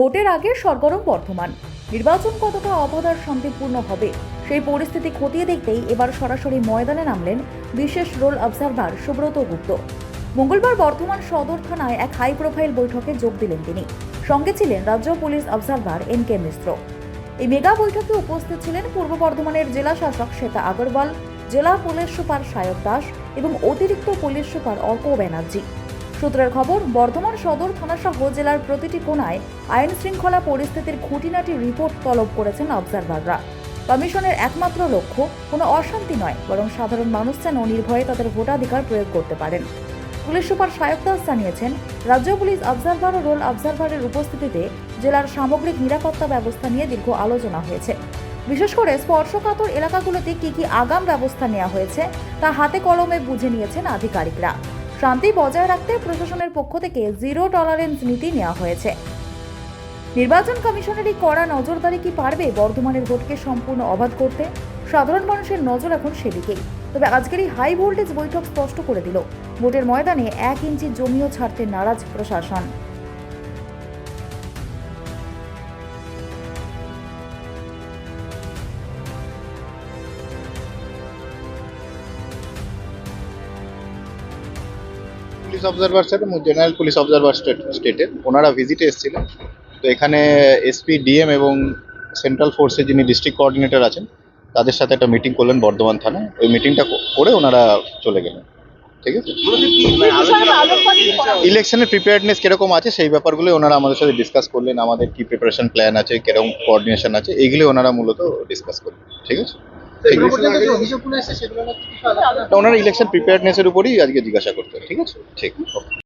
ভোটের আগে সরগরম বর্ধমান। নির্বাচন কতটা অবাধ আর শান্তিপূর্ণ হবে সেই পরিস্থিতি খতিয়ে দেখতেই এবার সরাসরি ময়দানে নামলেন বিশেষ রোল অবজারভার সুব্রত গুপ্ত। মঙ্গলবার বর্ধমান সদর থানায় এক হাই প্রোফাইল বৈঠকে যোগ দিলেন তিনি। সঙ্গে ছিলেন রাজ্য পুলিশ অবজারভার এন.কে. মিশ্র। এই মেগা বৈঠকে উপস্থিত ছিলেন পূর্ব বর্ধমানের জেলা শাসক শ্বেতা আগরওয়াল, জেলা পুলিশ সুপার সায়ক দাস এবং অতিরিক্ত পুলিশ সুপার অর্ক ব্যানার্জি। সূত্রের খবর, বর্ধমান সদর থানাসহ জেলার প্রতিটি কোণায় আইন শৃঙ্খলা পরিস্থিতির খুঁটিনাটি রিপোর্ট তলব করেছেন অবজারভাররা। কমিশনের একমাত্র লক্ষ্য কোনো অশান্তি নয়, বরং সাধারণ মানুষ যেন নির্ভয়ে তাদের ভোটাধিকার প্রয়োগ করতে পারেন। পুলিশ সুপার সায়ক দাস জানিয়েছেন, রাজ্য পুলিশ অবজারভার ও রোল অবজারভারের উপস্থিতিতে জেলার সামগ্রিক নিরাপত্তা ব্যবস্থা নিয়ে দীর্ঘ আলোচনা হয়েছে। বিশেষ করে স্পর্শকাতর এলাকাগুলোতে কি কি আগাম ব্যবস্থা নেওয়া হয়েছে তা হাতে কলমে বুঝে নিয়েছেন আধিকারিকরা। শান্তি বজায় রাখতে প্রশাসনের পক্ষ থেকে জিরো টলারেন্স নীতি নেওয়া হয়েছে। নির্বাচন কমিশনের এই কড়া নজরদারি কি পারবে বর্ধমানের ভোটকে সম্পূর্ণ অবাধ করতে? সাধারণ মানুষের নজর এখন সেদিকেই। তবে আজকের এই হাই ভোল্টেজ বৈঠক স্পষ্ট করে দিল, ভোটের ময়দানে 1 ইঞ্চি জমিও ছাড়তে নারাজ প্রশাসন। Police observer sir, general police observer স্টেটের ওনারা ভিজিটে এসেছিলেন। তো এখানে এসপি, ডিএম এবং সেন্ট্রাল ফোর্সের যিনি ডিস্ট্রিক্ট কোঅর্ডিনেটর আছেন তাদের সাথে একটা মিটিং করলেন বর্ধমান থানায়। ওই মিটিংটা করে ওনারা চলে গেলেন। ঠিক আছে, ইলেকশনের প্রিপেয়ারনেস কিরকম আছে সেই ব্যাপারগুলো ওনারা আমাদের সাথে ডিসকাস করলেন। আমাদের কি প্রিপারেশন প্ল্যান আছে, কিরকম কোঅর্ডিনেশন আছে, এইগুলো ওনারা মূলত ডিসকাস করলেন। ঠিক আছে, ওনারা ইলেকশন প্রিপেয়ারনেসের উপরই আজকে জিজ্ঞাসা করতেন। ঠিক আছে, ঠিক।